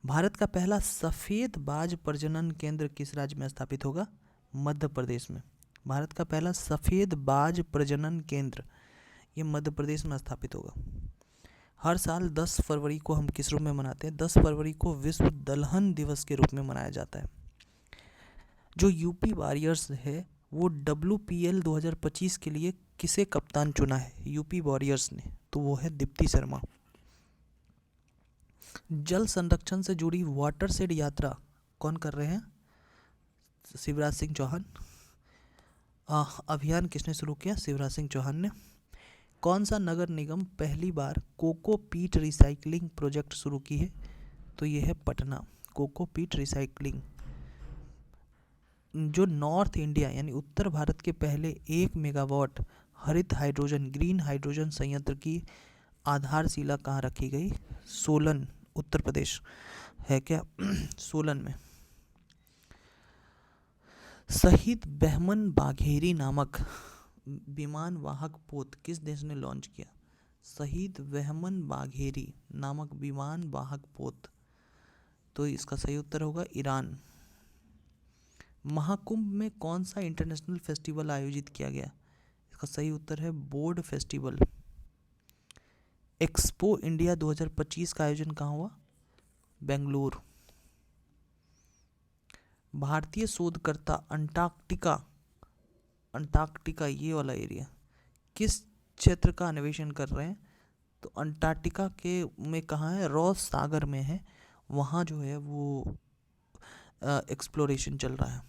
भारत का पहला सफ़ेद बाज प्रजनन केंद्र किस राज्य में स्थापित होगा? मध्य प्रदेश में। भारत का पहला सफ़ेद बाज प्रजनन केंद्र ये मध्य प्रदेश में स्थापित होगा। हर साल 10 फरवरी को हम किस रूप में मनाते हैं? 10 फरवरी को विश्व दलहन दिवस के रूप में मनाया जाता है। जो यूपी वॉरियर्स है वो WPL 2025 के लिए किसे कप्तान चुना है? यूपी वॉरियर्स ने, तो वो है दीप्ति शर्मा। जल संरक्षण से जुड़ी वाटरशेड यात्रा कौन कर रहे हैं? शिवराज सिंह चौहान। अभियान किसने शुरू किया? शिवराज सिंह चौहान ने। कौन सा नगर निगम पहली बार कोकोपीट रिसाइकलिंग प्रोजेक्ट शुरू की है? तो ये है पटना, कोकोपीट रिसाइकलिंग। जो नॉर्थ इंडिया यानी उत्तर भारत के पहले 1 मेगावाट हरित हाइड्रोजन ग्रीन हाइड्रोजन संयंत्र की आधारशिला कहाँ रखी गई? सोलन, उत्तर प्रदेश है क्या? सोलन में। शहीद बहमन बाघेरी नामक विमान वाहक पोत किस देश ने लॉन्च किया? शहीद बहमन बाघेरी नामक विमान वाहक पोत, तो इसका सही उत्तर होगा ईरान। महाकुंभ में कौन सा इंटरनेशनल फेस्टिवल आयोजित किया गया? इसका सही उत्तर है बोर्ड फेस्टिवल। एक्सपो इंडिया 2025 का आयोजन कहाँ हुआ? बेंगलुरु। भारतीय शोधकर्ता अंटार्कटिका ये वाला एरिया किस क्षेत्र का अन्वेषण कर रहे हैं? तो अंटार्कटिका के में कहाँ है? रॉस सागर में है, वहाँ जो है वो एक्सप्लोरेशन चल रहा है।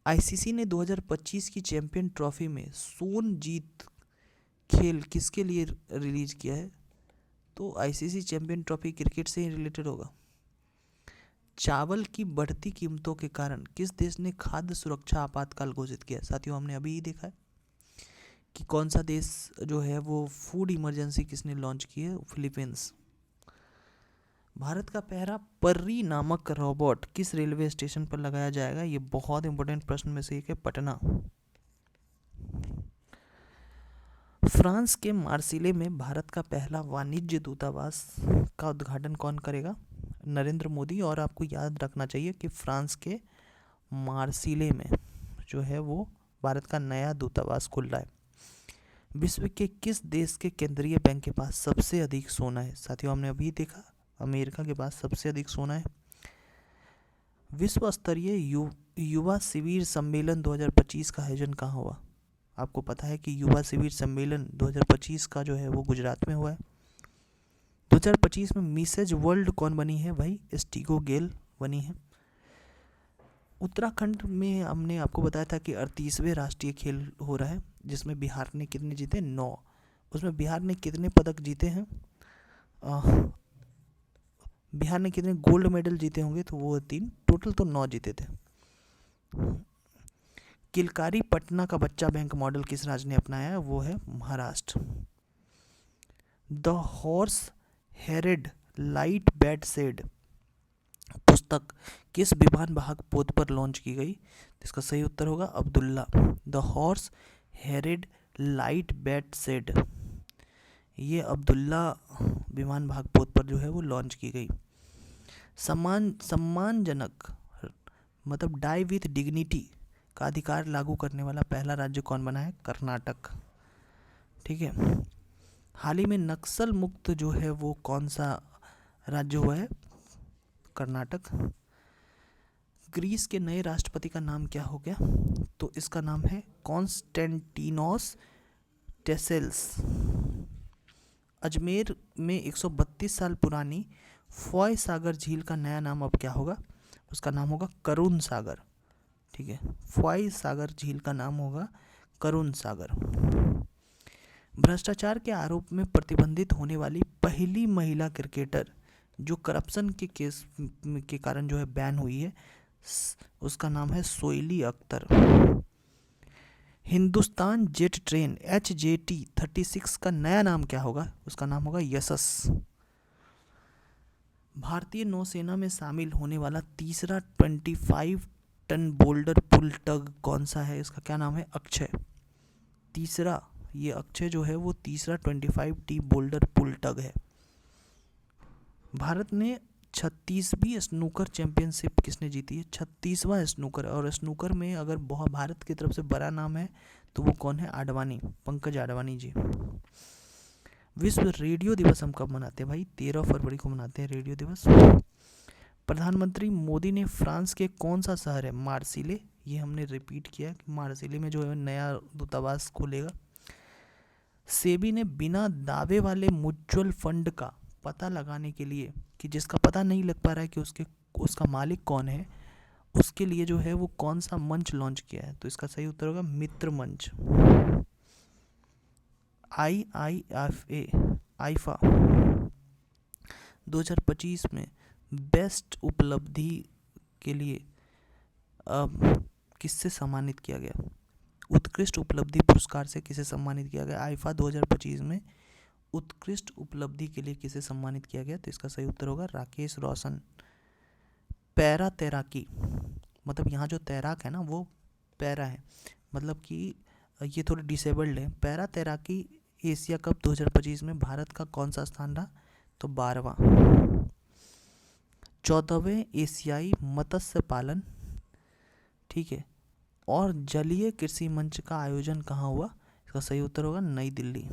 आईसीसी ने 2025 की चैंपियन ट्रॉफी में सोन जीत खेल किसके लिए रिलीज किया है? तो आईसीसी चैंपियन ट्रॉफी क्रिकेट से ही रिलेटेड होगा। चावल की बढ़ती कीमतों के कारण किस देश ने खाद्य सुरक्षा आपातकाल घोषित किया? साथियों, हमने अभी ही देखा है कि कौन सा देश जो है वो फूड इमरजेंसी किसने लॉन्च की है? फिलीपींस। भारत का पहला पर्री नामक रोबोट किस रेलवे स्टेशन पर लगाया जाएगा? ये बहुत इंपॉर्टेंट प्रश्न में से एक है, पटना। फ्रांस के मार्सिले में भारत का पहला वाणिज्य दूतावास का उद्घाटन कौन करेगा? नरेंद्र मोदी। और आपको याद रखना चाहिए कि फ्रांस के मार्सिले में जो है वो भारत का नया दूतावास खुल रहा है। विश्व के किस देश के केंद्रीय बैंक के पास सबसे अधिक सोना है? साथियों, हमने अभी देखा अमेरिका के पास सबसे अधिक सोना है। विश्व स्तरीय युवा शिविर सम्मेलन 2025 का आयोजन कहाँ हुआ? आपको पता है कि युवा शिविर सम्मेलन 2025 का जो है वो गुजरात में हुआ है। 2025 में मिसेज वर्ल्ड कौन बनी है भाई? एस्टिगो गेल बनी है। उत्तराखंड में हमने आपको बताया था कि 38वें राष्ट्रीय खेल हो रहा है, जिसमें बिहार ने कितने जीते? 9। उसमें बिहार ने कितने पदक जीते हैं? बिहार ने कितने गोल्ड मेडल जीते होंगे, तो वो 3, टोटल तो 9 जीते थे। किलकारी पटना का बच्चा बैंक मॉडल किस राज्य ने अपनाया है, वो है Maharashtra. The horse heard light bat said पुस्तक किस विमान वाहक पोत पर लॉन्च की गई, इसका सही उत्तर होगा Abdullah. The horse heard light bat said, ये अब्दुल्ला विमान वाहक पोत पर जो है वो लॉन्च की गई। सम्मानजनक मतलब डाई विथ डिग्निटी का अधिकार लागू करने वाला पहला राज्य कौन बना है, कर्नाटक। ठीक है, हाल ही में नक्सल मुक्त जो है वो कौन सा राज्य हुआ है, कर्नाटक। ग्रीस के नए राष्ट्रपति का नाम क्या हो गया, तो इसका नाम है कॉन्स्टेंटिनोस टेसेल्स। अजमेर में 132 साल पुरानी फॉय सागर झील का नया नाम अब क्या होगा, उसका नाम होगा करुण सागर। ठीक है, फॉय सागर झील का नाम होगा करुण सागर। भ्रष्टाचार के आरोप में प्रतिबंधित होने वाली पहली महिला क्रिकेटर जो करप्शन के केस के कारण जो है बैन हुई है, उसका नाम है Soili Akhtar. Hindustan jet train HJT-36 का नया नाम क्या होगा, उसका नाम होगा यशस। भारतीय नौसेना में शामिल होने वाला तीसरा 25 टन बोल्डर पुल टग कौन सा है, इसका क्या नाम है, अक्षय। तीसरा, ये अक्षय जो है वो तीसरा 25T बोल्डर पुल टग है। भारत ने 36वीं स्नूकर चैंपियनशिप किसने जीती है, 36वां स्नूकर। और स्नूकर में अगर बहुत भारत की तरफ से बड़ा नाम है तो वो कौन है, आडवाणी, पंकज आडवाणी जी। विश्व रेडियो दिवस हम कब मनाते हैं भाई, 13 फरवरी को मनाते हैं रेडियो दिवस। प्रधानमंत्री मोदी ने फ्रांस के कौन सा शहर है, मार्सिले, ये हमने रिपीट किया कि मार्सिले में जो है नया दूतावास खोलेगा। सेबी ने बिना दावे वाले म्यूचुअल फंड का पता लगाने के लिए, कि जिसका पता नहीं लग पा रहा है कि उसका मालिक कौन है, उसके लिए जो है वो कौन सा मंच लॉन्च किया है, तो इसका सही उत्तर होगा मित्र मंच। आईफा 2025 में बेस्ट उपलब्धि के लिए किससे सम्मानित किया गया, उत्कृष्ट उपलब्धि पुरस्कार से किसे सम्मानित किया गया, आईफा 2025 में उत्कृष्ट उपलब्धि के लिए किसे सम्मानित किया गया, तो इसका सही उत्तर होगा राकेश रोशन। पैरा तैराकी, मतलब यहाँ जो तैराक है ना वो पैरा है, मतलब कि ये थोड़े डिसेबल्ड है। पैरा तैराकी एशिया कप 2025 में भारत का कौन सा स्थान रहा, तो 12वां। 14वें एशियाई मत्स्य पालन, ठीक है, और जलीय कृषि मंच का आयोजन कहाँ हुआ, इसका सही उत्तर होगा नई दिल्ली।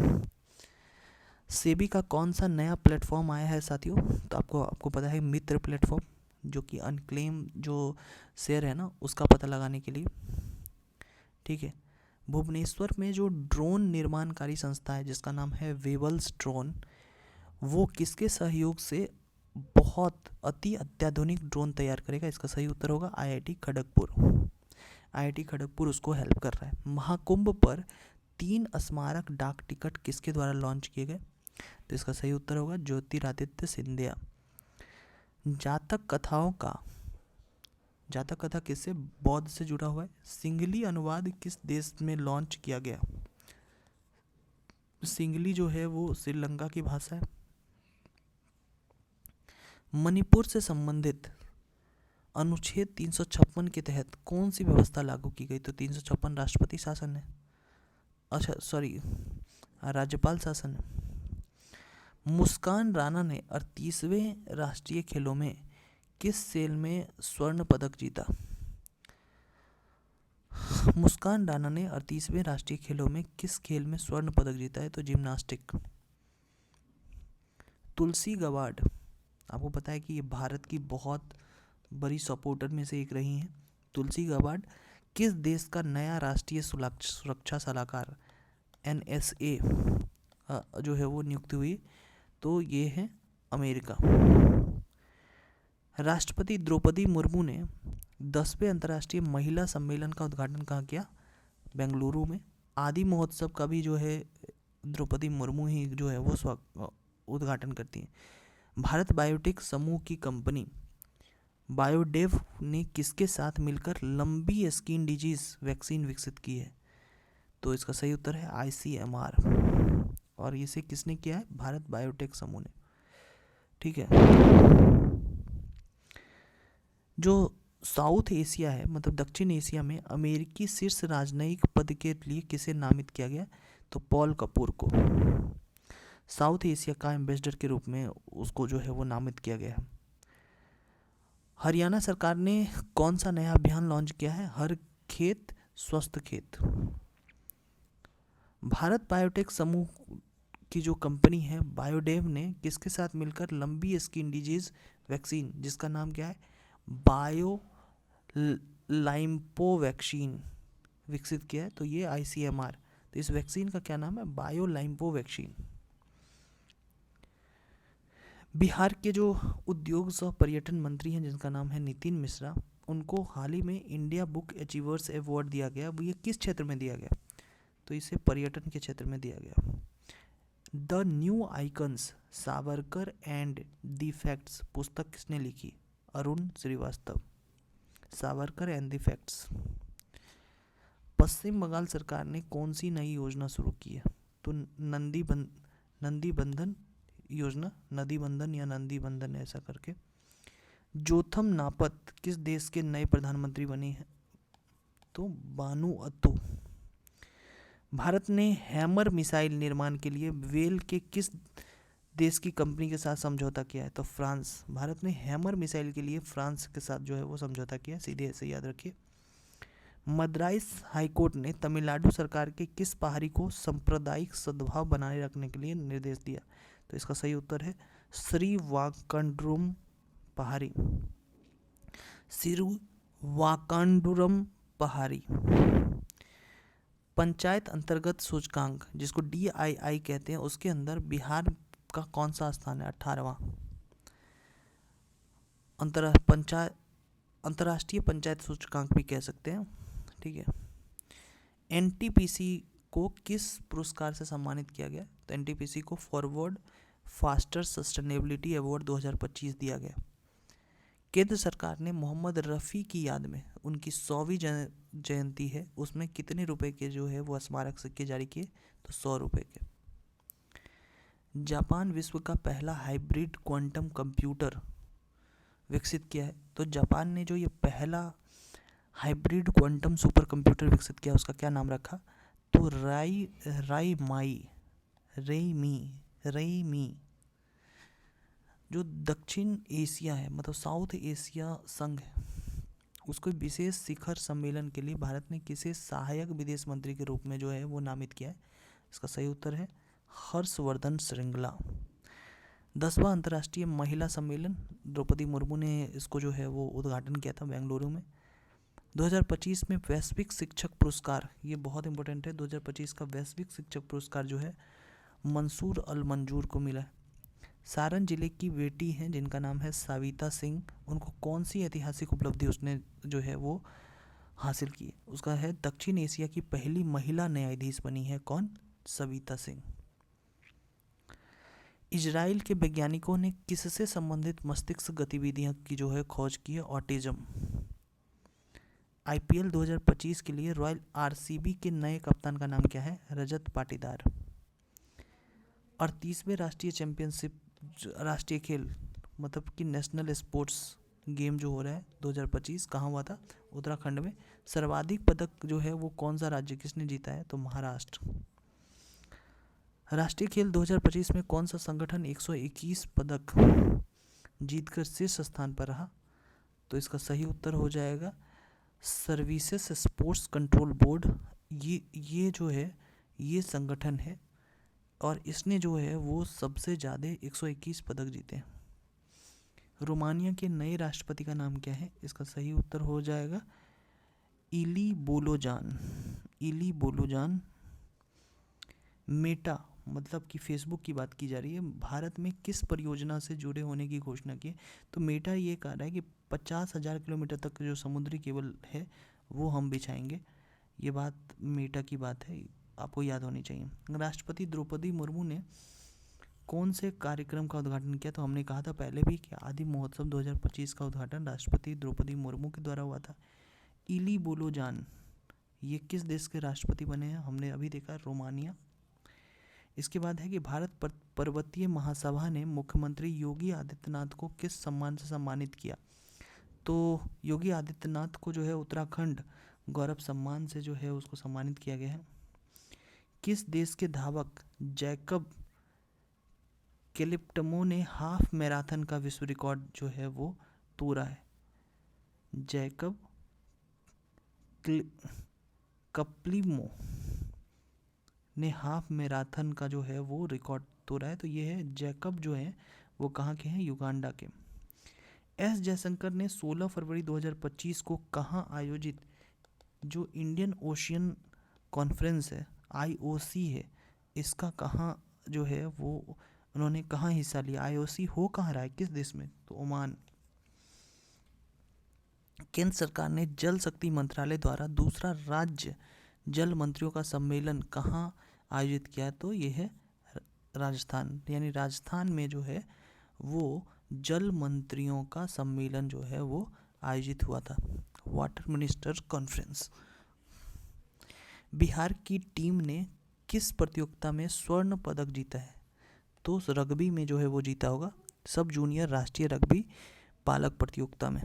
सेबी का कौन सा नया प्लेटफॉर्म आया है साथियों, तो आपको पता है मित्र प्लेटफॉर्म, जो कि अनक्लेम जो शेयर है ना उसका पता लगाने के लिए। ठीक है, भुवनेश्वर में जो ड्रोन निर्माणकारी संस्था है जिसका नाम है वेवल्स ड्रोन, वो किसके सहयोग से बहुत अति अत्याधुनिक ड्रोन तैयार करेगा, इसका सही उत्तर होगा IIT खड़गपुर। IIT खड़गपुर उसको हेल्प कर रहा है। महाकुंभ पर 3 स्मारक डाक टिकट किसके द्वारा लॉन्च किए गए, तो इसका सही उत्तर होगा ज्योतिरादित्य सिंधिया। जातक कथा किससे, बौद्ध से जुड़ा हुआ है। सिंगली अनुवाद किस देश में लॉन्च किया गया, सिंगली जो है वो श्रीलंका की भाषा है। मणिपुर से संबंधित अनुच्छेद 356 के तहत कौन सी व्यवस्था लागू की गई, तो 356 राष्ट्रपति शासन है, अच्छा सॉरी राज्यपाल शासन है। मुस्कान राणा ने 38वें राष्ट्रीय खेलों में किस खेल में स्वर्ण पदक जीता, मुस्कान राणा ने 38वें राष्ट्रीय खेलों में किस खेल में स्वर्ण पदक जीता है, तो जिम्नास्टिक। तुलसी गवाड, आपको पता है कि ये भारत की बहुत बड़ी सपोर्टर में से एक रही हैं। तुलसी गवाड किस देश का नया राष्ट्रीय सुरक्षा सलाहकार NSA जो है वो नियुक्त हुई, तो ये है अमेरिका। राष्ट्रपति द्रौपदी मुर्मू ने 10वें अंतर्राष्ट्रीय महिला सम्मेलन का उद्घाटन कहाँ किया, बेंगलुरु में। आदि महोत्सव का भी जो है द्रौपदी मुर्मू ही जो है वो उद्घाटन करती हैं। भारत बायोटेक समूह की कंपनी बायोडेव ने किसके साथ मिलकर लंबी स्किन डिजीज वैक्सीन विकसित की है? तो इसका सही उत्तर है ICMR। और इसे किसने किया है? भारत बायोटेक समूह ने। ठीक है। जो साउथ एशिया है, मतलब दक्षिण एशिया में अमेरिकी शीर्ष राजनयिक पद के लिए किसे नामित किया गया? तो पॉल कपूर को साउथ एशिया का एम्बेसडर के रूप में उसको जो है वो नामित किया गया है। हरियाणा सरकार ने कौन सा नया अभियान लॉन्च किया है? हर खेत स्वस्थ खेत। भारत बायोटेक समूह की जो कंपनी है बायोडेव ने किसके साथ मिलकर लंबी स्किन डिजीज वैक्सीन, जिसका नाम क्या है? बायो लाइम्पो वैक्सीन विकसित किया है। तो ये ICMR। तो इस वैक्सीन का क्या नाम है? Bio लाइम्पो vaccine. बिहार के जो उद्योग सह पर्यटन मंत्री हैं जिनका नाम है नितिन मिश्रा, उनको हाल ही में इंडिया बुक अचीवर्स अवार्ड दिया गया। वो ये किस क्षेत्र में दिया गया? तो इसे पर्यटन के क्षेत्र में दिया गया। The new icons Savarkar and the facts पुस्तक किसने लिखी? Arun Shrivastava. Savarkar and the facts. Paschim Bangal सरकार ने कौन सी नई योजना शुरू की है? तो नंदी बंधन योजना, नदी बंधन या नंदी बंधन ऐसा करके। जोथम नापत किस देश के नए प्रधानमंत्री बने हैं? तो बानु अत्तू। भारत ने हैमर मिसाइल निर्माण के लिए वेल के किस देश की कंपनी के साथ समझौता किया है? तो फ्रांस। भारत ने हैमर मिसाइल के लिए फ्रांस के साथ जो है वो समझौता किया, सीधे ऐसे याद रखिए। मद्रास हाईकोर्ट ने तमिलनाडु सरकार के किस पहाड़ी को सांप्रदायिक सद्भाव बनाए रखने के लिए निर्देश दिया? तो इसका सही उत्तर है श्रीवाकांडुरम पहाड़ी। श्रीवाकांडुरम पहाड़ी। पंचायत अंतर्गत सूचकांक जिसको DII कहते हैं, उसके अंदर बिहार का कौन सा स्थान है? 18वां। अंतर्राष्ट्रीय पंचायत सूचकांक भी कह सकते हैं। ठीक है। NTPC को किस पुरस्कार से सम्मानित किया गया? तो NTPC को फॉरवर्ड फास्टर सस्टेनेबिलिटी अवार्ड 2025 दिया गया। केंद्र सरकार ने मोहम्मद रफ़ी की याद में उनकी 100वीं जयंती है, उसमें कितने रुपए के जो है वो स्मारक सिक्के जारी किए? तो 100 रुपए के। जापान विश्व का पहला हाइब्रिड क्वांटम कंप्यूटर विकसित किया है। तो जापान ने जो ये पहला हाइब्रिड क्वांटम सुपर कंप्यूटर विकसित किया, उसका क्या नाम रखा? तो रेमी। जो दक्षिण एशिया है, मतलब साउथ एशिया संघ है, उसको विशेष शिखर सम्मेलन के लिए भारत ने किसे सहायक विदेश मंत्री के रूप में जो है वो नामित किया है? इसका सही उत्तर है हर्षवर्धन श्रृंगला। 10वां अंतर्राष्ट्रीय महिला सम्मेलन द्रौपदी मुर्मू ने इसको जो है वो उद्घाटन किया था बेंगलुरु में। 2025 में वैश्विक शिक्षक पुरस्कार, ये बहुत इंपॉर्टेंट है, 2025 का वैश्विक शिक्षक पुरस्कार जो है मंसूर अल मंजूर को मिला है। सारण जिले की बेटी हैं जिनका नाम है सविता सिंह, उनको कौन सी ऐतिहासिक उपलब्धि उसने जो है वो हासिल की? उसका है दक्षिण एशिया की पहली महिला न्यायाधीश बनी है। कौन? सविता सिंह। इजराइल के वैज्ञानिकों ने किससे संबंधित मस्तिष्क गतिविधियां की जो है खोज की है? ऑटिज्म। IPL 2025 के लिए रॉयल RCB के नए कप्तान का नाम क्या है? रजत पाटीदार। 38वें राष्ट्रीय चैंपियनशिप, राष्ट्रीय खेल मतलब कि नेशनल स्पोर्ट्स गेम जो हो रहा है 2025, कहाँ हुआ था? उत्तराखंड में। सर्वाधिक पदक जो है वो कौन सा राज्य, किसने जीता है? तो महाराष्ट्र। राष्ट्रीय खेल 2025 में कौन सा संगठन 121 पदक जीतकर शीर्ष स्थान पर रहा? तो इसका सही उत्तर हो जाएगा सर्विसेज स्पोर्ट्स कंट्रोल बोर्ड। ये जो है ये संगठन है और इसने जो है वो सबसे ज़्यादा 121 पदक जीते हैं। रोमानिया के नए राष्ट्रपति का नाम क्या है? इसका सही उत्तर हो जाएगा इली बोलोजान। मेटा मतलब कि फेसबुक की बात की जा रही है, भारत में किस परियोजना से जुड़े होने की घोषणा की? तो मेटा ये कह रहा है कि 50,000 किलोमीटर तक जो समुद्री केबल है वो हम बिछाएंगे। ये बात मेटा की बात है, आपको याद होनी चाहिए। राष्ट्रपति द्रौपदी मुर्मू ने कौन से कार्यक्रम का उद्घाटन किया? तो हमने कहा था पहले भी कि आदि महोत्सव 2025 का उद्घाटन राष्ट्रपति द्रौपदी मुर्मू के द्वारा हुआ था। इली बोलो जान, ये किस देश के राष्ट्रपति बने हैं? हमने अभी देखा रोमानिया। इसके बाद है कि भारत पर्वतीय महासभा ने मुख्यमंत्री योगी आदित्यनाथ को किस सम्मान से सम्मानित किया? तो योगी आदित्यनाथ को जो है उत्तराखंड गौरव सम्मान से जो है उसको सम्मानित किया गया है। किस देश के धावक जैकब केलिप्टमो ने हाफ मैराथन का विश्व रिकॉर्ड जो है वो तोड़ा है? जैकब कप्लिमो ने हाफ मैराथन का जो है वो रिकॉर्ड तोड़ा है। तो ये है जैकब जो है वो कहाँ के हैं? युगांडा के। एस जयशंकर ने 16 फरवरी 2025 को कहाँ आयोजित जो इंडियन ओशियन कॉन्फ्रेंस है, IOC है, इसका कहाँ जो है वो उन्होंने कहाँ हिस्सा लिया? IOC हो कहाँ रहा है, किस देश में? तो ओमान। केंद्र सरकार ने जल शक्ति मंत्रालय द्वारा दूसरा राज्य जल मंत्रियों का सम्मेलन कहाँ आयोजित किया? तो ये है राजस्थान, यानी राजस्थान में जो है वो जल मंत्रियों का सम्मेलन जो है वो आयोजित हुआ था, वाटर मिनिस्टर कॉन्फ्रेंस। बिहार की टीम ने किस प्रतियोगिता में स्वर्ण पदक जीता है? तो रग्बी में जो है वो जीता होगा, सब जूनियर राष्ट्रीय रग्बी बालक प्रतियोगिता में।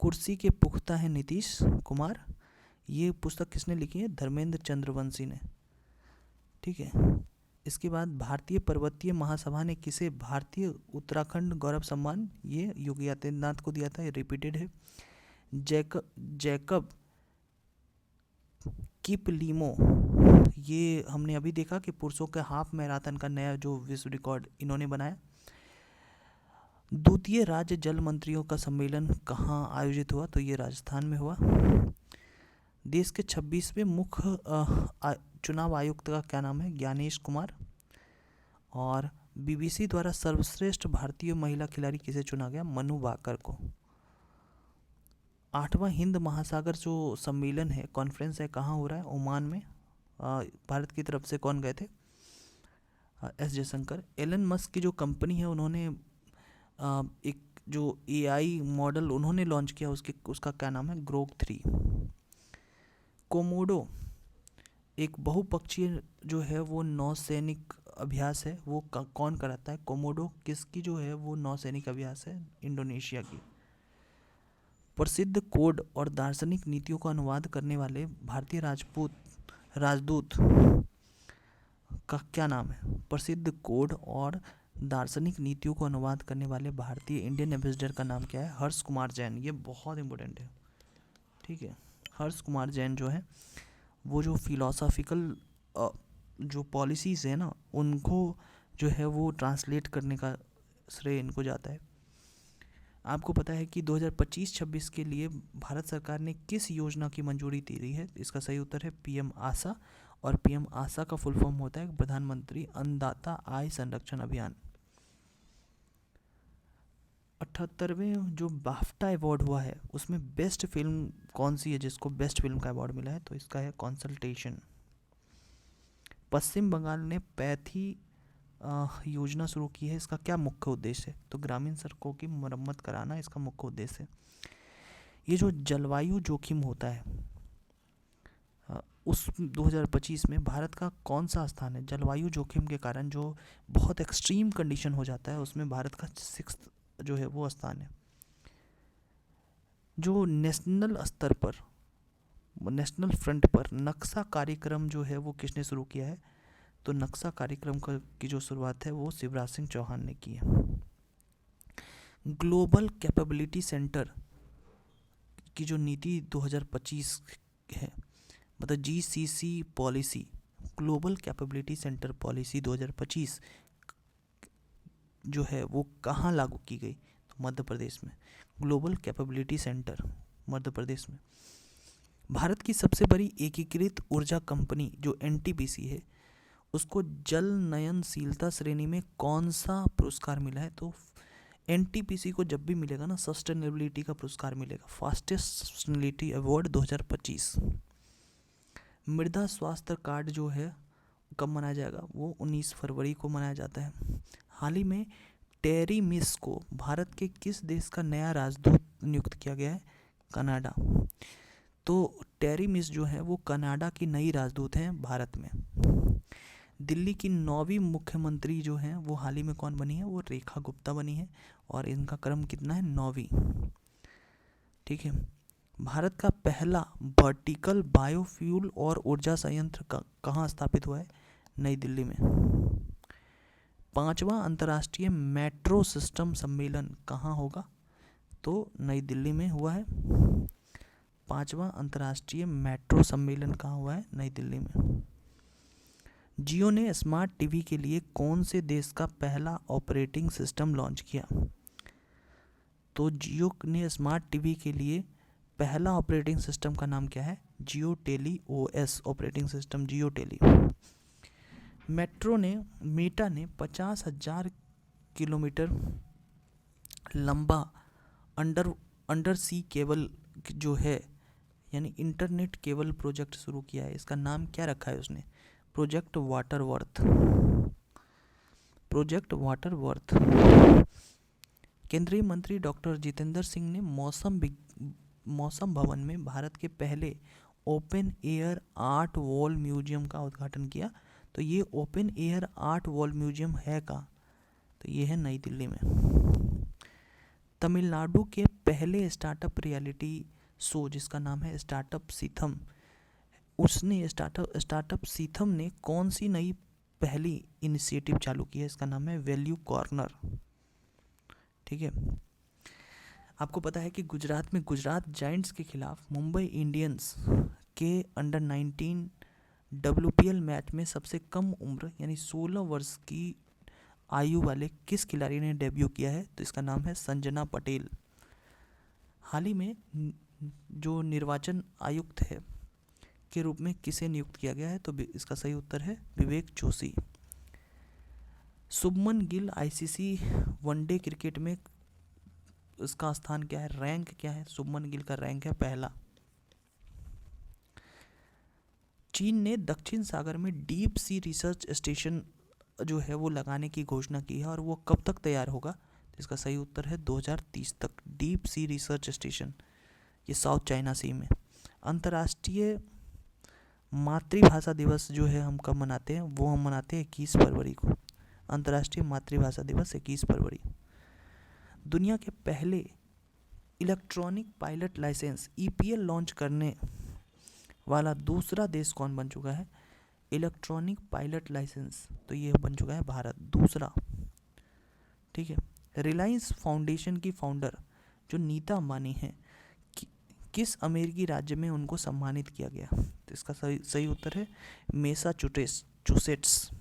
कुर्सी के पुख्ता है नीतीश कुमार, ये पुस्तक किसने लिखी है? धर्मेंद्र चंद्रवंशी ने। ठीक है। इसके बाद भारतीय पर्वतीय महासभा ने किसे भारतीय उत्तराखंड गौरव सम्मान, ये योगी आदित्यनाथ को दिया था, ये रिपीटेड है। जैकब किपलिमो, ये हमने अभी देखा कि पुरुषों के हाफ मैराथन का नया जो विश्व रिकॉर्ड इन्होंने बनाया। द्वितीय राज्य जल मंत्रियों का सम्मेलन कहाँ आयोजित हुआ? तो ये राजस्थान में हुआ। देश के 26वें मुख्य चुनाव आयुक्त का क्या नाम है? ज्ञानेश कुमार। और BBC द्वारा सर्वश्रेष्ठ भारतीय महिला खिलाड़ी किसे चुना गया? मनु भाकर को। 8वां हिंद महासागर जो सम्मेलन है, कॉन्फ्रेंस है, कहाँ हो रहा है? ओमान में। भारत की तरफ से कौन गए थे? एस जयशंकर। एलन मस्क की जो कंपनी है उन्होंने एक जो AI मॉडल उन्होंने लॉन्च किया, उसका क्या नाम है? ग्रोक 3। कोमोडो एक बहुपक्षीय जो है वो नौसैनिक अभ्यास है, वो कौन कराता है? कोमोडो किसकी जो है वो नौसैनिक अभ्यास है? इंडोनेशिया की। प्रसिद्ध कोड और दार्शनिक नीतियों का अनुवाद करने वाले भारतीय राजदूत का क्या नाम है? प्रसिद्ध कोड और दार्शनिक नीतियों को अनुवाद करने वाले भारतीय इंडियन एम्बेसडर का नाम क्या है? हर्ष कुमार जैन। ये बहुत इंपॉर्टेंट है। ठीक है। हर्ष कुमार जैन जो है वो जो फिलॉसॉफिकल जो पॉलिसीज़ है ना, उनको जो है वो ट्रांसलेट करने का श्रेय इनको जाता है। आपको पता है कि 2025-26 के लिए भारत सरकार ने किस योजना की मंजूरी दी रही है? इसका सही उत्तर है PM आशा। और PM आशा का फुल फॉर्म होता है प्रधानमंत्री अन्नदाता आय संरक्षण अभियान। 78वें जो बाफ्टा अवार्ड हुआ है उसमें बेस्ट फिल्म कौन सी है जिसको बेस्ट फिल्म का अवार्ड मिला है? तो इसका है कंसल्टेशन। पश्चिम बंगाल ने पैथी योजना शुरू की है, इसका क्या मुख्य उद्देश्य है? तो ग्रामीण सड़कों की मरम्मत कराना इसका मुख्य उद्देश्य है। ये जो जलवायु जोखिम होता है उस 2025 में भारत का कौन सा स्थान है? जलवायु जोखिम के कारण जो बहुत एक्सट्रीम कंडीशन हो जाता है उसमें भारत का 6th जो है वो स्थान है। जो नेशनल स्तर पर, नेशनल फ्रंट पर नक्शा कार्यक्रम जो है वो किसने शुरू किया है? तो नक्शा कार्यक्रम की जो शुरुआत है वो शिवराज सिंह चौहान ने की है। ग्लोबल कैपेबिलिटी सेंटर की जो नीति 2025 है, मतलब GCC policy, global capability centre policy 2025 जो है वो कहाँ लागू की गई? तो मध्य प्रदेश में। Global capability centre Madhya Pradesh में। भारत की सबसे बड़ी एकीकृत ऊर्जा कंपनी जो NTPC है उसको जल नयनशीलता श्रेणी में कौन सा पुरस्कार मिला है? तो NTPC को जब भी मिलेगा ना सस्टेनेबिलिटी का पुरस्कार मिलेगा, फास्टेस्ट सस्टेनेबिलिटी अवार्ड 2025। मृदा स्वास्थ्य कार्ड जो है कब मनाया जाएगा? वो 19 फरवरी को मनाया जाता है। हाल ही में टेरी मिस को भारत के किस देश का नया राजदूत नियुक्त किया गया है? कनाडा। तो टेरी मिस जो है वो कनाडा की नई राजदूत हैं भारत में। दिल्ली की 9वीं मुख्यमंत्री जो हैं वो हाल ही में कौन बनी है? वो रेखा गुप्ता बनी है और इनका क्रम कितना है? 9वीं। ठीक है। भारत का पहला वर्टिकल बायोफ्यूल और ऊर्जा संयंत्र कहाँ स्थापित हुआ है? नई दिल्ली में। 5वां अंतर्राष्ट्रीय मेट्रो सिस्टम सम्मेलन कहाँ होगा? तो नई दिल्ली में हुआ है। 5वां अंतर्राष्ट्रीय मेट्रो सम्मेलन कहाँ हुआ है? नई दिल्ली में। जियो ने स्मार्ट टीवी के लिए कौन से देश का पहला ऑपरेटिंग सिस्टम लॉन्च किया? तो जियो ने स्मार्ट टीवी के लिए पहला ऑपरेटिंग सिस्टम का नाम क्या है? जियो टेली ओएस ऑपरेटिंग सिस्टम, जियो टेली। मेटा ने 50,000 किलोमीटर लंबा अंडर सी केबल जो है यानी इंटरनेट केबल प्रोजेक्ट शुरू किया है। इसका नाम क्या रखा है उसने? प्रोजेक्ट वाटरवर्थ। केंद्रीय मंत्री डॉक्टर जितेंद्र सिंह ने मौसम भवन में भारत के पहले open air art wall museum का उद्घाटन किया। तो ये open air art wall museum है कहाँ? तो ये है नई दिल्ली में। तमिलनाडु के पहले स्टार्टअप रियलिटी शो जिसका नाम है स्टार्टअप सीथम ने कौन सी नई पहली इनिशिएटिव चालू की है? इसका नाम है वैल्यू कॉर्नर। ठीक है। आपको पता है कि गुजरात में गुजरात जायंट्स के खिलाफ मुंबई इंडियंस के अंडर 19 WPL मैच में सबसे कम उम्र यानी 16 वर्ष की आयु वाले किस खिलाड़ी ने डेब्यू किया है? तो इसका नाम है संजना पटेल। हाल ही में जो निर्वाचन आयुक्त है के रूप में किसे नियुक्त किया गया है? तो इसका सही उत्तर है Vivek Joshi. Shubman Gill ICC one day cricket में इसका स्थान क्या है? रैंक क्या है? शुभमन गिल का रैंक है पहला। चीन ने दक्षिण सागर में डीप सी रिसर्च स्टेशन जो है वो लगाने की घोषणा की है और वो कब तक तैयार होगा? तो इसका सही उत्तर है 2030 तक। डीप सी रिसर्च स्टेशन ये साउथ चाइना सी में। अंतर्राष्ट्रीय मातृभाषा दिवस जो है हम कब मनाते हैं? वो हम मनाते हैं 21 फरवरी को। अंतर्राष्ट्रीय मातृभाषा दिवस 21 फरवरी। दुनिया के पहले electronic pilot licence EPL launch करने वाला दूसरा देश कौन बन चुका है? इलेक्ट्रॉनिक पायलट लाइसेंस तो ये बन चुका है भारत, दूसरा। ठीक है। रिलायंस फाउंडेशन की फाउंडर जो नीता अंबानी हैं किस अमेरिकी राज्य में उनको सम्मानित किया गया? तो इसका सही उत्तर है मैसाचुसेट्स।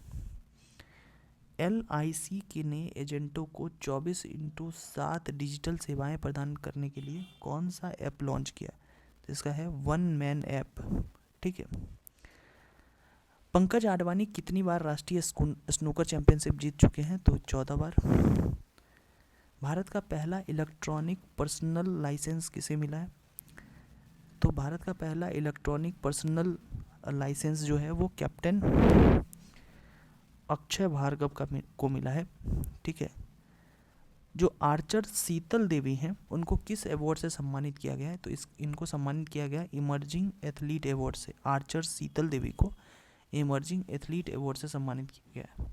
LIC के नए एजेंटों को 24/7 डिजिटल सेवाएं प्रदान करने के लिए कौन सा ऐप लॉन्च किया? तो इसका है वन मैन ऐप। ठीक है। पंकज आडवाणी कितनी बार राष्ट्रीय स्नूकर चैंपियनशिप जीत चुके हैं? तो 14 बार। भारत का पहला इलेक्ट्रॉनिक पर्सनल लाइसेंस किसे मिला है? तो भारत का पहला इलेक्ट्रॉनिक पर्सनल लाइसेंस जो है वो कैप्टन अक्षय भार्गव को मिला है। ठीक है। जो आर्चर शीतल देवी हैं उनको किस अवार्ड से सम्मानित किया गया है? तो इनको सम्मानित किया गया इमर्जिंग एथलीट अवार्ड से। आर्चर शीतल देवी को इमर्जिंग एथलीट अवार्ड से सम्मानित किया गया है।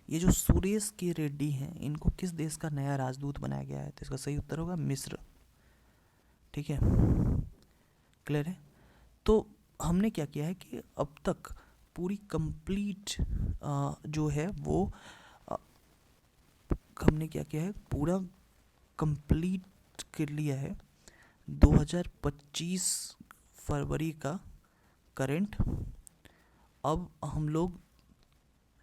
ये जो सुरेश के रेड्डी हैं इनको किस देश का नया राजदूत बनाया गया है? तो इसका सही उत्तर होगा मिस्र। ठीक है। क्लियर है। तो हमने क्या किया है कि अब तक पूरी कंप्लीट जो है वो हमने क्या किया है, पूरा कंप्लीट कर लिया है 2025 फरवरी का करंट। अब हम लोग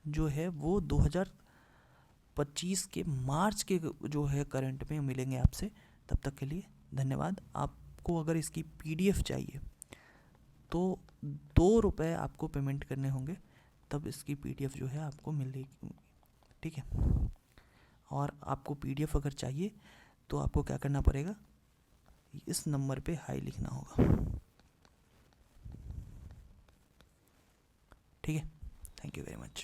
जो है वो 2025 के मार्च के जो है करंट में मिलेंगे आपसे। तब तक के लिए धन्यवाद। आपको अगर इसकी PDF चाहिए तो 2 रुपये आपको पेमेंट करने होंगे, तब इसकी PDF जो है आपको मिलेगी। ठीक है। और आपको PDF अगर चाहिए तो आपको क्या करना पड़ेगा, इस नंबर पे हाई लिखना होगा। ठीक है, थैंक यू वेरी मच।